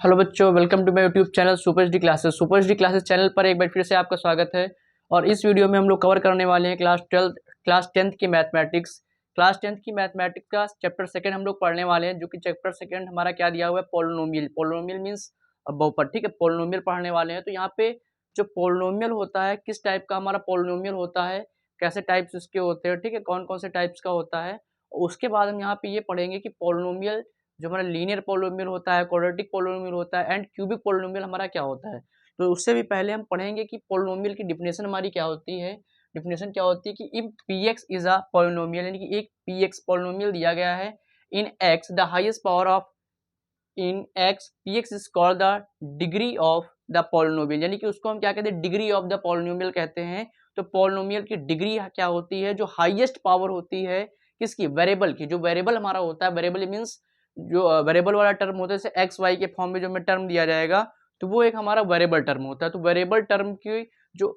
Hello बच्चों, welcome to my YouTube channel super HD classes. Super HD classes channel पर एक बार फिर से आपका स्वागत है। और इस वीडियो में हम लोग कवर करने वाले हैं क्लास टेंथ की मैथमेटिक्स। क्लास टेंथ की मैथमेटिक्स का चैप्टर सेकंड हम लोग पढ़ने वाले हैं, जो कि चैप्टर सेकंड हमारा क्या दिया हुआ है, पोलिनोमियल। पोलिनोमियल मीन्स बहुपद, ठीक है। पोलिनोमियल पढ़ने वाले हैं। तो यहाँ पे जो पोलिनोमियल होता है, किस टाइप का हमारा पोलिनोमियल होता है, कैसे टाइप्स उसके होते हैं, ठीक है, कौन कौन से टाइप्स का होता है। उसके बाद हम यहाँ पे ये पढ़ेंगे कि पोलिनोमियल जो हमारा लीनियर पोलिनोमियल होता है, क्वाड्रेटिक पोलिनोमियल होता है एंड क्यूबिक पोलिनोमियल हमारा क्या होता है। तो उससे भी पहले हम पढ़ेंगे कि पोलिनोमियल की डिफिनेशन हमारी क्या होती है। डिफिनेशन क्या होती है कि if px is a polynomial, यानी कि एक px पोलिनोमियल दिया गया है इन x the highest power of in x, px is called the degree of the polynomial, यानी कि उसको हम क्या कहते हैं, डिग्री ऑफ द पोलिनोमियल कहते हैं। तो पोलिनोमियल की डिग्री क्या होती है, जो हाईएस्ट पावर होती है किसकी, वेरिएबल की। जो वेरिएबल हमारा होता है, वेरिएबल मीन्स जो वेरिएबल वाला टर्म होता है, जैसे एक्स वाई के फॉर्म में जो हमें टर्म दिया जाएगा, तो वो एक हमारा वेरिएबल टर्म होता है। तो वेरिएबल टर्म की जो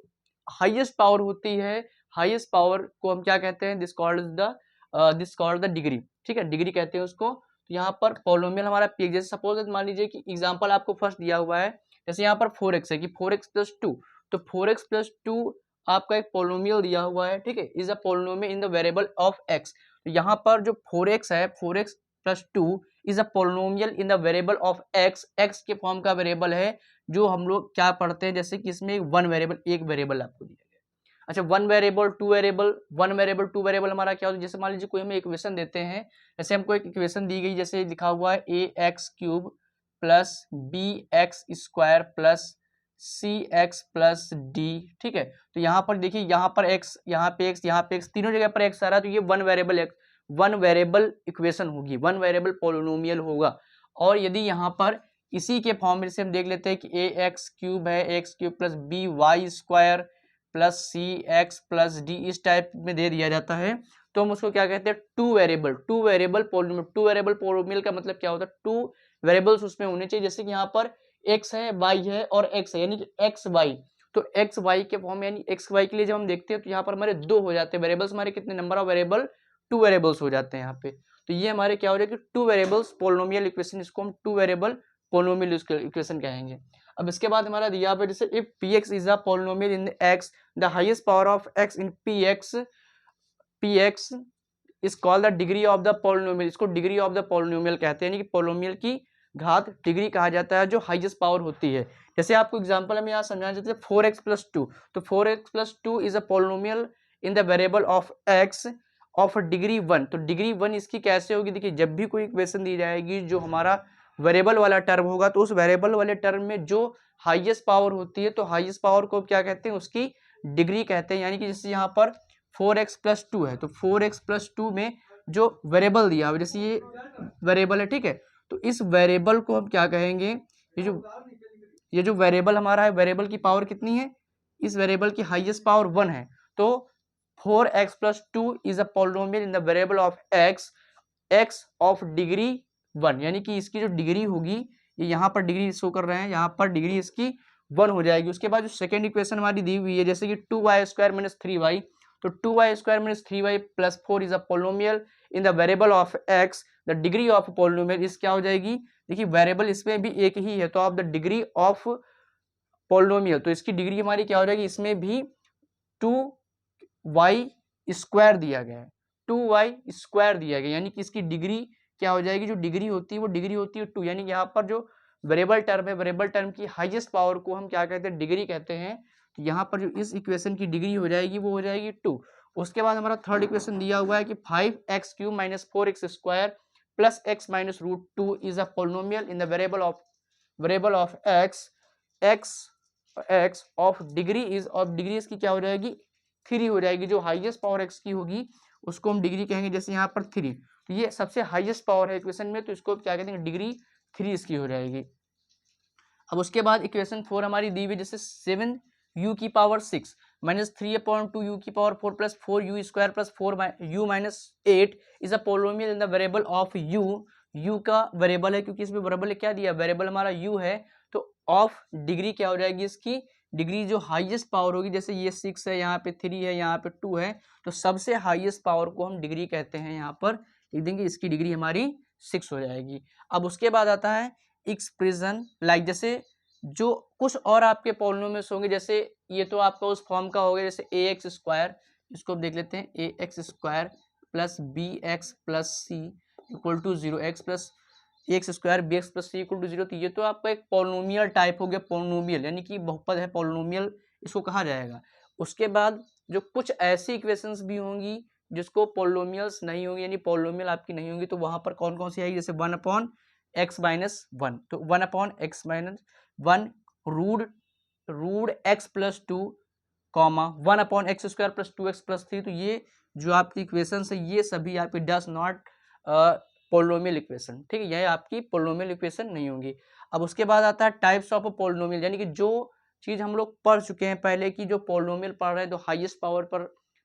हाईएस्ट पावर होती है, हाईएस्ट पावर को हम क्या कहते हैं, दिस कॉल्ड द डिग्री, ठीक है, डिग्री कहते हैं उसको। तो यहाँ पर पोलिनोमियल हमारा पी, जैसे सपोज मान लीजिए कि एग्जांपल आपको फर्स्ट दिया हुआ है, जैसे यहाँ पर 4x है कि 4x प्लस 2, तो 4x प्लस 2 आपका एक पोलिनोमियल दिया हुआ है, ठीक है, is a polynomial in the variable of x। तो यहाँ पर जो 4x है, 4x plus 2 is a polynomial in the variable of x। x के फॉर्म का वेरिएबल है, जो हम लोग क्या पढ़ते हैं, जैसे कि इसमें वन वेरिएबल, एक वेरिएबल आपको दिया गया। अच्छा, one variable, two variable, one variable two variable हमारा क्या होता है, जैसे मान लीजिए कोई हमें इक्वेशन देते हैं, जैसे हमको एक इक्वेशन दी गई, जैसे लिखा हुआ है A X cube plus B X square plus C X plus D, ठीक है। तो यहाँ पर देखिए, यहाँ पर x, यहाँ पे x, यहाँ पे x, तीनों जगह पर x आ रहा है। तो ये वन वेरिएबल इक्वेशन होगी, वन वेरिएबल पोलिनोमियल होगा। और यदि यहाँ पर इसी के फॉर्म में से हम देख लेते हैं कि ए एक्स क्यूब है, X cube plus B Y square plus C X plus D, इस टाइप में दे दिया जाता है, तो हम उसको क्या कहते हैं, two variable polynomial. Two variable polynomial का मतलब क्या होता है, टू वेरिएबल्स उसमें होने चाहिए। जैसे कि यहाँ पर x है, y है और x है, यानी कि एक्स वाई। तो एक्स वाई के फॉर्म, यानी एक्स वाई के लिए जब हम देखते हैं, तो यहाँ पर हमारे दो हो जाते हैं वेरिएबल्स, हमारे कितने number of variable, two variables हो जाते हैं यहाँ पे। तो ये हमारे क्या हो जाएगा, टू वेरिएबल्स पोलिनोमियल इक्वेशन, इसको हम टू वेरिएबल पोलिनोमियल इक्वेशन कहेंगे। अब इसके बाद हमारा दिया पे, जैसे if px is a polynomial in x the highest power of x in px is called the degree of the polynomial. इसको डिग्री ऑफ द पोलिनोमियल कहते हैं, यानी कि पोलिनोमियल की घात डिग्री कहा जाता है, जो हाईएस्ट पावर होती है। जैसे आपको एग्जांपल में यहाँ समझाना चाहते हैं 4x प्लस 2, तो 4x plus 2 is a polynomial in the variable of x of degree 1। तो डिग्री 1 इसकी कैसे होगी, देखिए जब भी कोई इक्वेशन दी जाएगी, जो हमारा वेरिएबल वाला टर्म होगा, तो उस वेरिएबल वाले टर्म में जो हाईएस्ट पावर होती है, तो हाईएस्ट पावर को क्या कहते हैं, उसकी डिग्री कहते हैं। यानी कि जैसे यहाँ पर 4x प्लस 2 है, तो 4x प्लस 2 में जो वेरिएबल दिया हुआ, जैसे ये वेरिएबल है, ठीक है, तो इस वेरिएबल को हम क्या कहेंगे, ये जो वेरिएबल हमारा है, वेरिएबल की पावर कितनी है, इस वेरिएबल की हाईएस्ट पावर 1 है। तो 4x plus 2 is a polynomial in the variable of x of degree 1, यानी कि इसकी जो डिग्री होगी, ये यहाँ पर डिग्री शो कर रहे हैं, यहाँ पर डिग्री इसकी 1 हो जाएगी। उसके बाद जो सेकंड इक्वेशन हमारी दी हुई है, जैसे कि 2y स्क्वायर माइनस 3y, तो 2y square minus 3y plus 4 is a polynomial in the variable of x the degree of polynomial इस क्या हो जाएगी, देखिए वेरिएबल इसमें भी एक ही है, तो of the degree of polynomial, तो इसकी डिग्री हमारी क्या हो जाएगी, इसमें भी 2y स्क्वायर दिया गया है, 2y स्क्वायर दिया गया, यानी कि इसकी डिग्री क्या हो जाएगी, जो डिग्री होती है वो डिग्री होती है 2, यानी कि यहाँ पर जो वेरिएबल टर्म है, वेरिएबल टर्म की हाईएस्ट पावर को हम क्या कहते हैं, डिग्री कहते हैं। तो यहाँ पर जो इस इक्वेशन की डिग्री हो जाएगी, वो हो जाएगी 2। उसके बाद हमारा थर्ड इक्वेशन दिया हुआ है कि 5x cube minus 4x square plus x minus root 2 is a polynomial in the variable of x of degree is, of degree इसकी क्या हो जाएगी, 3 हो जाएगी। जो हाईएस्ट पावर x की होगी उसको हम डिग्री कहेंगे, जैसे यहाँ पर 3, तो ये सबसे हाईएस्ट पावर है इक्वेशन में, तो इसको क्या कहते हैं, डिग्री 3 इसकी हो जाएगी। अब उसके बाद इक्वेशन 4 हमारी दी हुई, जैसे 7u की पावर 6 माइनस 3/2u की power 4 plus 4u square plus 4u minus 8 is a polynomial in the variable of u का वेरिएबल है, क्योंकि इसमें वेरिएबल क्या दिया, वेरिएबल हमारा u है, तो ऑफ डिग्री क्या हो जाएगी, इसकी डिग्री जो हाईएस्ट पावर होगी, जैसे ये 6 है, यहाँ पे 3 है, यहाँ पे 2 है, तो सबसे हाईएस्ट पावर को हम डिग्री कहते हैं। यहाँ पर लिख देंगे, इसकी डिग्री हमारी 6 हो जाएगी। अब उसके बाद आता है एक्सप्रेशन लाइक, जैसे जो कुछ और आपके पॉलिनोमियल्स होंगे, जैसे ये तो आपका उस फॉर्म का हो गया, जैसे ए एक्स स्क्वायर, इसको देख लेते हैं, A X square plus B X plus C equal to 0, X plus X square B X plus C equal to 0। तो ये तो आपका एक पॉलिनोमियल टाइप हो गया, पॉलिनोमियल यानी कि बहुपद है, पॉलिनोमियल इसको कहा जाएगा। उसके बाद जो कुछ ऐसी इक्वेशंस भी होंगी जिसको पॉलिनोमियल्स नहीं होंगी, यानी पॉलिनोमियल आपकी नहीं होंगी, तो वहां पर कौन कौन सी आएगी, जैसे 1/x-1, तो 1/x-1 root x plus 2, 1/x² plus 2x plus 3। तो ये जो आपकी इक्वेशन है ये सभी आपकी डज नॉट पॉलिनोमियल इक्वेशन, ठीक है, यह आपकी पॉलिनोमियल इक्वेशन नहीं होंगी। अब उसके बाद आता है टाइप्स ऑफ पॉलिनोमियल, यानी कि जो चीज हम लोग पढ़ चुके हैं पहले की, जो पॉलिनोमियल पढ़ रहे हैं, तो हाईएस्ट पावर पर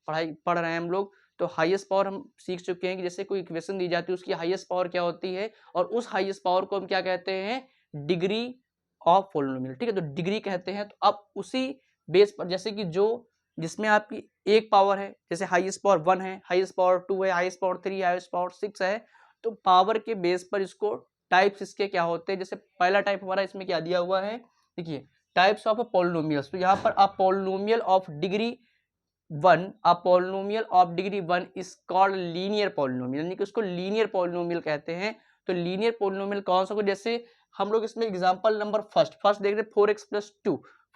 पढ़ रहे हैं हम लोग, तो हाईएस्ट पावर हम सीख चुके हैं कि जैसे कोई इक्वेशन दी जाती है उसकी हाईएस्ट पावर क्या होती है, और उस हाईएस्ट पावर को हम क्या कहते हैं, डिग्री ऑफ पॉलिनोमियल, ठीक है, तो डिग्री कहते हैं। तो अब उसी बेस पर, जैसे कि जो जिसमें आपकी एक पावर है, जैसे हाईएस्ट पावर 1 है, हाईएस्ट पावर 2 है, हाईएस्ट पावर 3 है, हाईएस्ट पावर 6 है, तो पावर के बेस पर इसको टाइप्स इसके क्या होते हैं। जैसे पहला टाइप हमारा इसमें क्या दिया हुआ है, देखिए टाइप्स ऑफ पॉलिनोमियल्स, तो यहाँ पर आप polynomial of degree 1, a polynomial of degree 1 is called linear polynomial, यानी कि उसको लीनियर पॉलिनोमियल कहते हैं। तो लीनियर पॉलिनोमियल कौन सा, जैसे हम लोग इसमें एग्जांपल नंबर फर्स्ट देख रहे हैं,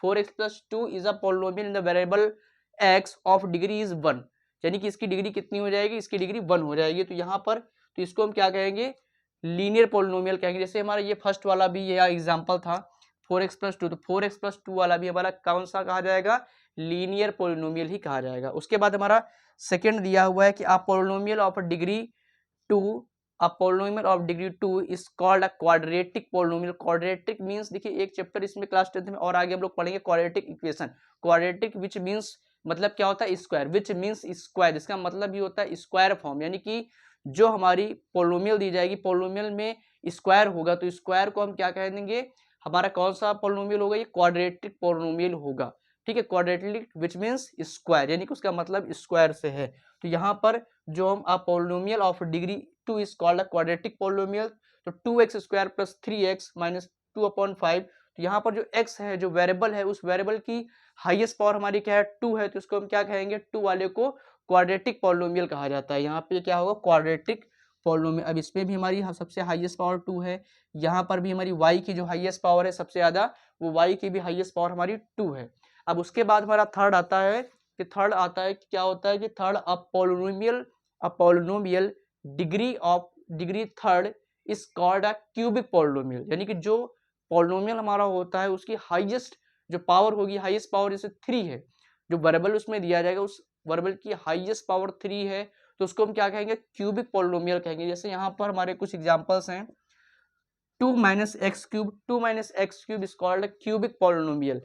4x+2 is a polynomial in the variable x of degree is 1, यानी कि इसकी डिग्री कितनी हो जाएगी, इसकी डिग्री 1 हो जाएगी। तो यहाँ पर तो इसको हम क्या कहेंगे, लीनियर पॉलिनोमियल कहेंगे। जैसे हमारा ये फर्स्ट वाला भी ये एग्जांपल था 4x+2, तो 4x+2 वाला भी हमारा कौन सा कहा जाएगा, लीनियर पॉलिनोमियल ही कहा जाएगा। उसके बाद हमारा सेकंड दिया हुआ है कि आप polynomial of degree 2, a polynomial of degree 2 is called a quadratic polynomial. Quadratic means, देखिए एक चैप्टर इसमें क्लास 10th में और आगे हम लोग पढ़ेंगे quadratic equation. Quadratic which means मतलब क्या होता है, स्क्वायर, विच मींस स्क्वायर, इसका मतलब ये होता है स्क्वायर फॉर्म, यानी कि जो हमारी पॉलिनोमियल दी जाएगी, पॉलिनोमियल में स्क्वायर होगा, तो स्क्वायर को हम क्या कह देंगे, हमारा कौन सा पॉलिनोमियल होगा, ये क्वाड्रेटिक पॉलिनोमियल होगा, ठीक है, क्वाड्रेटिक विच मींस स्क्वायर, यानी कि उसका मतलब स्क्वायर से है। तो यहाँ पर जो हम polynomial of degree 2 is called a quadratic polynomial, तो 2x² प्लस 3x माइनस 2/5, तो यहाँ पर जो x है, जो वेरिएबल है, उस वेरिएबल की हाईएस्ट पावर हमारी क्या है, 2 है, तो इसको हम क्या कहेंगे, 2 वाले को क्वाड्रेटिक पॉलिनोमियल कहा जाता है। यहाँ पे क्या होगा, क्वाड्रेटिक पॉलिनोमियल। अब इसमें भी हमारी सबसे हाईएस्ट पावर 2 है, यहाँ पर भी हमारी y की जो हाईएस्ट पावर है सबसे ज्यादा, वो y की भी हाईएस्ट पावर हमारी 2 है। अब उसके बाद हमारा थर्ड आता है कि क्या होता है कि third a polynomial degree third is called a cubic polynomial, यानी कि जो पॉलिनोमियल हमारा होता है उसकी हाईएस्ट जो पावर होगी, हाईएस्ट पावर जैसे 3 है, जो वेरिएबल उसमें दिया जाएगा उस वेरिएबल की हाईएस्ट पावर 3 है, तो उसको हम क्या कहेंगे, क्यूबिक पॉलिनोमियल कहेंगे। जैसे यहाँ पर हमारे कुछ एग्जांपल्स हैं, 2 minus x cube is called a cubic polynomial,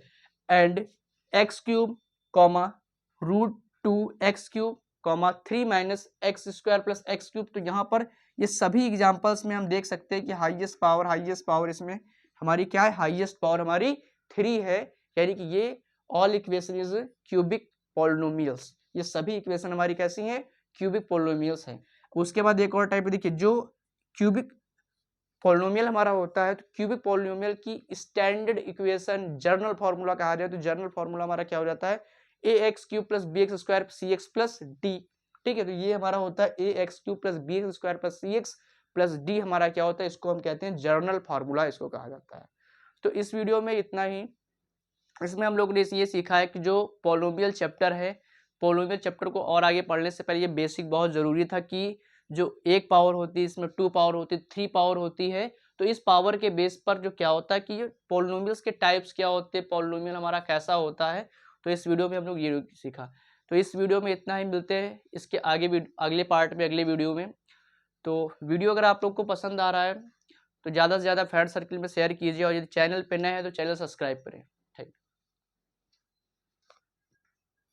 and x cube comma root 2 x cube comma 3 minus x square plus x cube। तो यहाँ पर ये सभी एग्जांपल्स में हम देख सकते हैं कि हाईएस्ट पावर इसमें हमारी क्या है, हाईएस्ट पावर हमारी 3 है, यानी कि ये all equation is cubic polynomials, ये सभी इक्वेशन हमारी कैसी हैं, क्यूबिक पॉलिनोमियल्स हैं। उसके बाद एक और टाइप देखिए, जो क्यूबिक पॉलिनोमियल हमारा होता है, तो क्यूबिक पॉलिनोमियल की स्टैंडर्ड इक्वेशन जर्नल फार्मूला कहा जाए, तो जर्नल फार्मूला हमारा क्या हो जाता है, ax³ plus bx² cx plus d, ठीक है, तो ये हमारा होता है ax³ plus bx² plus cx plus d, हमारा क्या होता है, इसको हम कहते हैं जर्नल फार्मूला, इसको कहा जाता है। तो इस वीडियो में इतना ही, इसमें हम लोग ने ये सीखा है कि जो पॉलिनोमियल चैप्टर है, पॉलिनोमियल चैप्टर को और आगे पढ़ने से पहले ये बेसिक बहुत ज़रूरी था कि जो एक पावर होती है, इसमें 2 पावर होती है, 3 पावर होती है, तो इस पावर के बेस पर जो क्या होता है कि ये पॉलिनोमियल्स के टाइप्स क्या होते हैं, पॉलिनोमियल हमारा कैसा होता है, तो इस वीडियो में हम लोग ये सीखा। तो इस वीडियो में इतना ही, मिलते हैं इसके आगे अगले पार्ट में, अगले वीडियो में। तो वीडियो अगर आप लोग को पसंद आ रहा है तो ज़्यादा से ज़्यादा फ्रेंड सर्किल में शेयर कीजिए, और यदि चैनल पर नए हैं तो चैनल सब्सक्राइब करें।